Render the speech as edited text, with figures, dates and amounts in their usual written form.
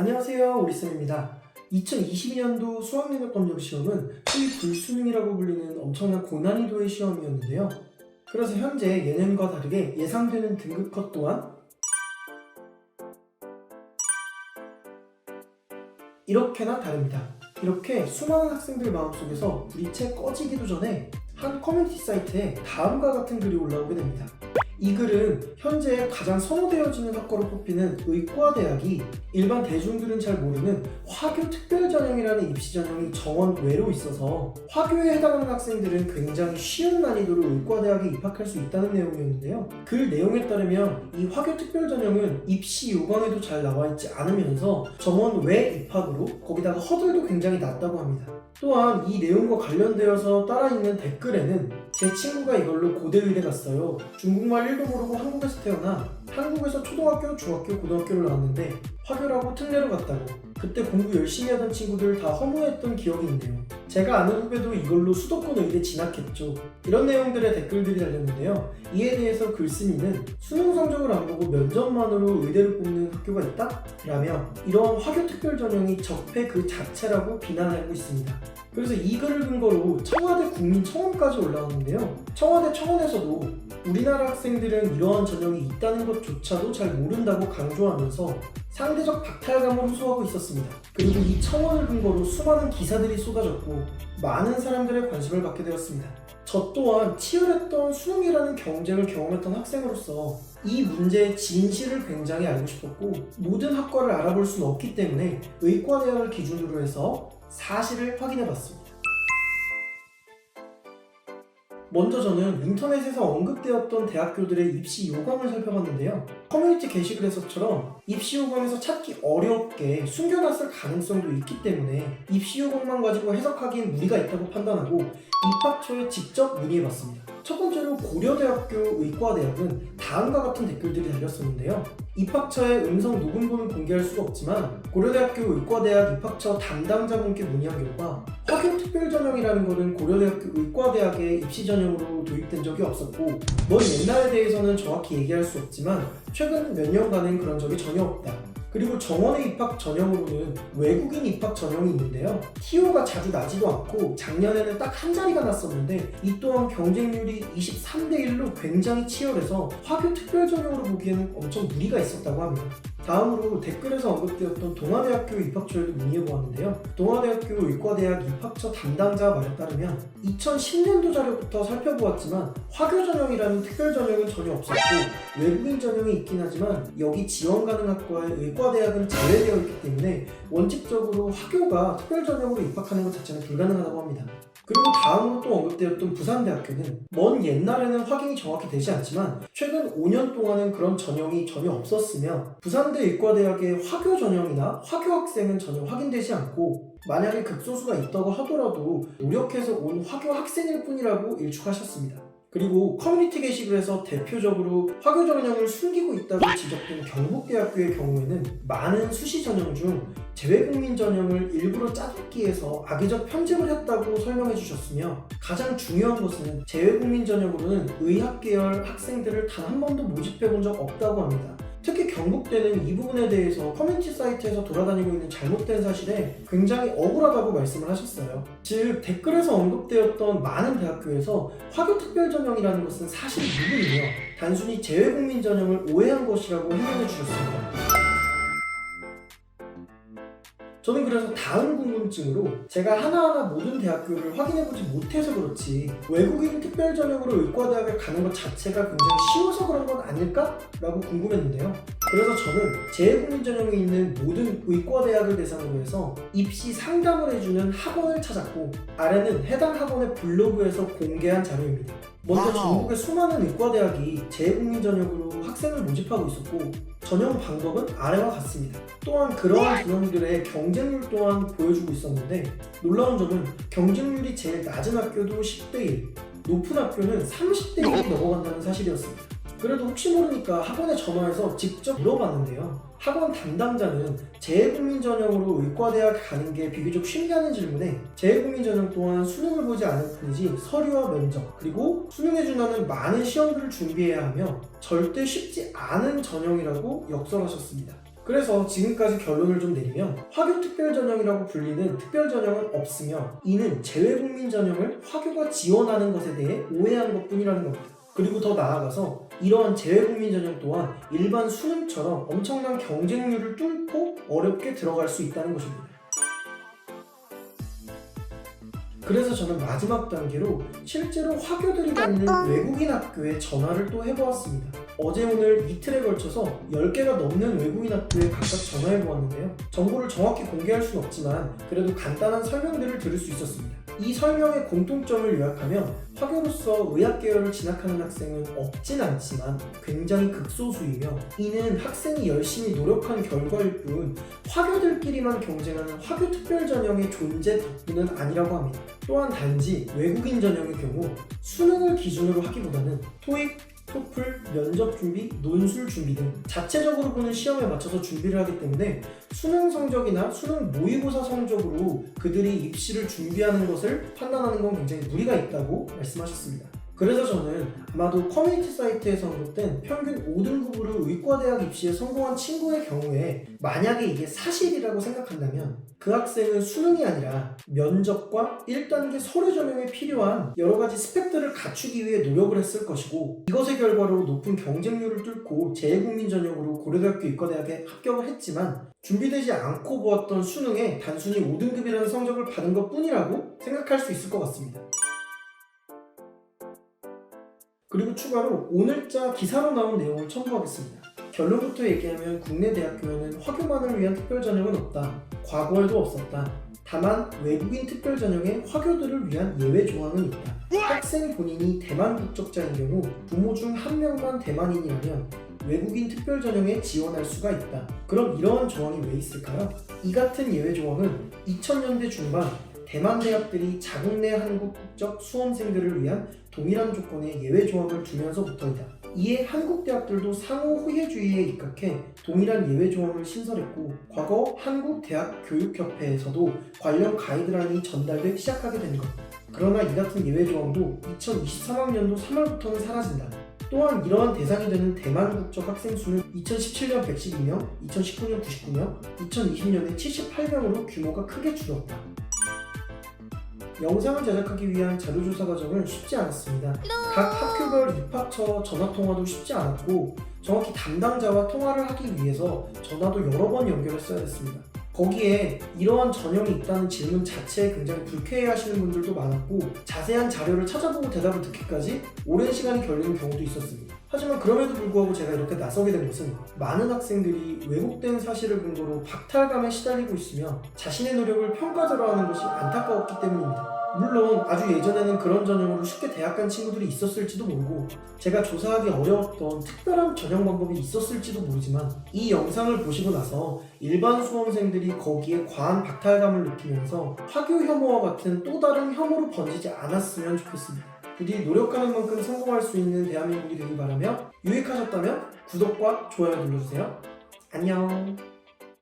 안녕하세요, 오리쌤입니다. 2022년도 수학능력 검정 시험은 소위 불수능이라고 불리는 엄청난 고난이도의 시험이었는데요. 그래서 현재 예년과 다르게 예상되는 등급컷 또한 이렇게나 다릅니다. 이렇게 수많은 학생들 마음속에서 불이 채 꺼지기도 전에 한 커뮤니티 사이트에 다음과 같은 글이 올라오게 됩니다. 이 글은 현재 가장 선호되어지는 학과로 뽑히는 의과대학이 일반 대중들은 잘 모르는 화교 특별전형이라는 입시전형이 정원 외로 있어서 화교에 해당하는 학생들은 굉장히 쉬운 난이도로 의과대학에 입학할 수 있다는 내용이었는데요. 글 내용에 따르면 이 화교 특별전형은 입시 요강에도 잘 나와 있지 않으면서 정원 외 입학으로 거기다가 허들도 굉장히 낮다고 합니다. 또한 이 내용과 관련되어서 따라 있는 댓글에는 제 친구가 이걸로 고대의대 갔어요. 중국말 1도 모르고 한국에서 태어나 한국에서 초등학교, 중학교, 고등학교를 나왔는데 화교라고 특례로 갔다고. 그때 공부 열심히 하던 친구들 다 허무했던 기억이 있네요. 제가 아는 후배도 이걸로 수도권 의대 진학했죠. 이런 내용들의 댓글들이 달렸는데요. 이에 대해서 글쓴이는 수능 성적을 안 보고 면접만으로 의대를 뽑는 학교가 있다? 라며 이러한 화교 특별전형이 적폐 그 자체라고 비난하고 있습니다. 그래서 이 글을 근거로 청와대 국민청원까지 올라왔는데요. 청와대 청원에서도 우리나라 학생들은 이러한 전형이 있다는 것조차도 잘 모른다고 강조하면서 상대적 박탈감을 호소하고 있었습니다. 그리고 이 청원을 근거로 수많은 기사들이 쏟아졌고 많은 사람들의 관심을 받게 되었습니다. 저 또한 치열했던 수능이라는 경쟁을 경험했던 학생으로서 이 문제의 진실을 굉장히 알고 싶었고 모든 학과를 알아볼 수는 없기 때문에 의과대학을 기준으로 해서 사실을 확인해봤습니다. 먼저 저는 인터넷에서 언급되었던 대학교들의 입시 요강을 살펴봤는데요. 커뮤니티 게시글에서처럼 입시 요강에서 찾기 어렵게 숨겨놨을 가능성도 있기 때문에 입시 요강만 가지고 해석하기엔 무리가 있다고 판단하고 입학처에 직접 문의해봤습니다. 첫 번째로 고려대학교 의과대학은 다음과 같은 댓글들이 달렸었는데요. 입학처에 음성 녹음본은 공개할 수가 없지만 고려대학교 의과대학 입학처 담당자분께 문의한 결과 화교 특별전형이라는 것은 고려대학교 의과대학의 입시전형으로 도입된 적이 없었고 먼 옛날에 대해서는 정확히 얘기할 수 없지만 최근 몇 년간은 그런 적이 전혀 없다. 그리고 정원의 입학 전형으로는 외국인 입학 전형이 있는데요. TO가 자주 나지도 않고 작년에는 딱 한 자리가 났었는데 이 또한 경쟁률이 23대1로 굉장히 치열해서 화교 특별 전형으로 보기에는 엄청 무리가 있었다고 합니다. 다음으로 댓글에서 언급되었던 동아대학교 입학처에도 문의해보았는데요. 동아대학교 의과대학 입학처 담당자 말에 따르면 2010년도 자료부터 살펴보았지만 화교 전형이라는 특별 전형은 전혀 없었고 외국인 전형이 있긴 하지만 여기 지원 가능 학과의 의과대학은 제외되어 있기 때문에 원칙적으로 화교가 특별 전형으로 입학하는 것 자체는 불가능하다고 합니다. 그리고 다음으로 또 언급되었던 부산대학교는 먼 옛날에는 확인이 정확히 되지 않지만 최근 5년 동안은 그런 전형이 전혀 없었으며 부산대 의과대학의 화교 전형이나 화교 학생은 전혀 확인되지 않고 만약에 극소수가 있다고 하더라도 노력해서 온 화교 학생일 뿐이라고 일축하셨습니다. 그리고 커뮤니티 게시글에서 대표적으로 화교 전형을 숨기고 있다고 지적된 경북대학교의 경우에는 많은 수시 전형 중 재외국민 전형을 일부러 짜깁기 위해서 악의적 편집을 했다고 설명해 주셨으며 가장 중요한 것은 재외국민 전형으로는 의학계열 학생들을 단 한 번도 모집해 본 적 없다고 합니다. 특히 경북대는 이 부분에 대해서 커뮤니티 사이트에서 돌아다니고 있는 잘못된 사실에 굉장히 억울하다고 말씀을 하셨어요. 즉 댓글에서 언급되었던 많은 대학교에서 화교 특별 전형이라는 것은 사실 무근이며 단순히 재외국민 전형을 오해한 것이라고 해명해 주셨습니다. 저는 그래서 다음 궁금증으로 제가 하나하나 모든 대학교를 확인해보지 못해서 그렇지 외국인 특별전형으로 의과대학을 가는 것 자체가 굉장히 쉬워서 그런 건 아닐까? 라고 궁금했는데요. 그래서 저는 재외국민 전형이 있는 모든 의과대학을 대상으로 해서 입시 상담을 해주는 학원을 찾았고 아래는 해당 학원의 블로그에서 공개한 자료입니다. 먼저 전국의 수많은 의과대학이 재외국민 전형으로 학생을 모집하고 있었고 전형 방법은 아래와 같습니다. 또한 그러한 전형들의 경쟁률 또한 보여주고 있었는데 놀라운 점은 경쟁률이 제일 낮은 학교도 10대1, 높은 학교는 30대1이 넘어간다는 사실이었습니다. 그래도 혹시 모르니까 학원에 전화해서 직접 물어봤는데요. 학원 담당자는 재외국민 전형으로 의과대학 가는 게 비교적 쉽냐는 질문에 재외국민 전형 또한 수능을 보지 않을 뿐이지 서류와 면접 그리고 수능에 준하는 많은 시험들을 준비해야 하며 절대 쉽지 않은 전형이라고 역설하셨습니다. 그래서 지금까지 결론을 좀 내리면 화교 특별전형이라고 불리는 특별전형은 없으며 이는 재외국민 전형을 화교가 지원하는 것에 대해 오해한 것뿐이라는 겁니다. 그리고 더 나아가서 이러한 재외국민 전형 또한 일반 수능처럼 엄청난 경쟁률을 뚫고 어렵게 들어갈 수 있다는 것입니다. 그래서 저는 마지막 단계로 실제로 화교들이 다니는 외국인 학교에 전화를 또 해보았습니다. 어제 오늘 이틀에 걸쳐서 10개가 넘는 외국인 학교에 각각 전화해보았는데요. 정보를 정확히 공개할 수는 없지만 그래도 간단한 설명들을 들을 수 있었습니다. 이 설명의 공통점을 요약하면 화교로서 의학 계열을 진학하는 학생은 없진 않지만 굉장히 극소수이며 이는 학생이 열심히 노력한 결과일 뿐 화교들끼리만 경쟁하는 화교 특별 전형의 존재 덕분은 아니라고 합니다. 또한 단지 외국인 전형의 경우 수능을 기준으로 하기보다는 토익, 토플, 면접 준비, 논술 준비 등 자체적으로 보는 시험에 맞춰서 준비를 하기 때문에 수능 성적이나 수능 모의고사 성적으로 그들이 입시를 준비하는 것을 판단하는 건 굉장히 무리가 있다고 말씀하셨습니다. 그래서 저는 아마도 커뮤니티 사이트에서 언급된 평균 5등급으로 의과대학 입시에 성공한 친구의 경우에 만약에 이게 사실이라고 생각한다면 그 학생은 수능이 아니라 면접과 1단계 서류 전형에 필요한 여러 가지 스펙들을 갖추기 위해 노력을 했을 것이고 이것의 결과로 높은 경쟁률을 뚫고 재외국민 전형으로 고려대학교 의과대학에 합격을 했지만 준비되지 않고 보았던 수능에 단순히 5등급이라는 성적을 받은 것 뿐이라고 생각할 수 있을 것 같습니다. 그리고 추가로 오늘자 기사로 나온 내용을 첨부하겠습니다. 결론부터 얘기하면 국내 대학교에는 화교만을 위한 특별전형은 없다. 과거에도 없었다. 다만 외국인 특별전형에 화교들을 위한 예외 조항은 있다. 학생 본인이 대만 국적자인 경우 부모 중 한 명만 대만인이라면 외국인 특별전형에 지원할 수가 있다. 그럼 이러한 조항이 왜 있을까요? 이 같은 예외 조항은 2000년대 중반 대만 대학들이 자국 내 한국 국적 수험생들을 위한 동일한 조건의 예외 조항을 두면서부터이다. 이에 한국 대학들도 상호 후예주의에 입각해 동일한 예외 조항을 신설했고 과거 한국대학교육협회에서도 관련 가이드라인이 전달되기 시작하게 된 것. 그러나 이 같은 예외 조항도 2023학년도 3월부터는 사라진다. 또한 이러한 대상이 되는 대만 국적 학생 수는 2017년 112명, 2019년 99명, 2020년에 78명으로 규모가 크게 줄었다. 영상을 제작하기 위한 자료조사 과정은 쉽지 않았습니다. 각 학교별 입학처 전화통화도 쉽지 않았고 정확히 담당자와 통화를 하기 위해서 전화도 여러 번 연결했어야 했습니다. 거기에 이러한 전형이 있다는 질문 자체에 굉장히 불쾌해하시는 분들도 많았고 자세한 자료를 찾아보고 대답을 듣기까지 오랜 시간이 걸리는 경우도 있었습니다. 하지만 그럼에도 불구하고 제가 이렇게 나서게 된 것은 많은 학생들이 왜곡된 사실을 근거로 박탈감에 시달리고 있으며 자신의 노력을 평가절하하는 것이 안타까웠기 때문입니다. 물론 아주 예전에는 그런 전형으로 쉽게 대학 간 친구들이 있었을지도 모르고 제가 조사하기 어려웠던 특별한 전형 방법이 있었을지도 모르지만 이 영상을 보시고 나서 일반 수험생들이 거기에 과한 박탈감을 느끼면서 화교 혐오와 같은 또 다른 혐오로 번지지 않았으면 좋겠습니다. 부디 노력하는 만큼 성공할 수 있는 대한민국이 되길 바라며 유익하셨다면 구독과 좋아요 눌러주세요. 안녕.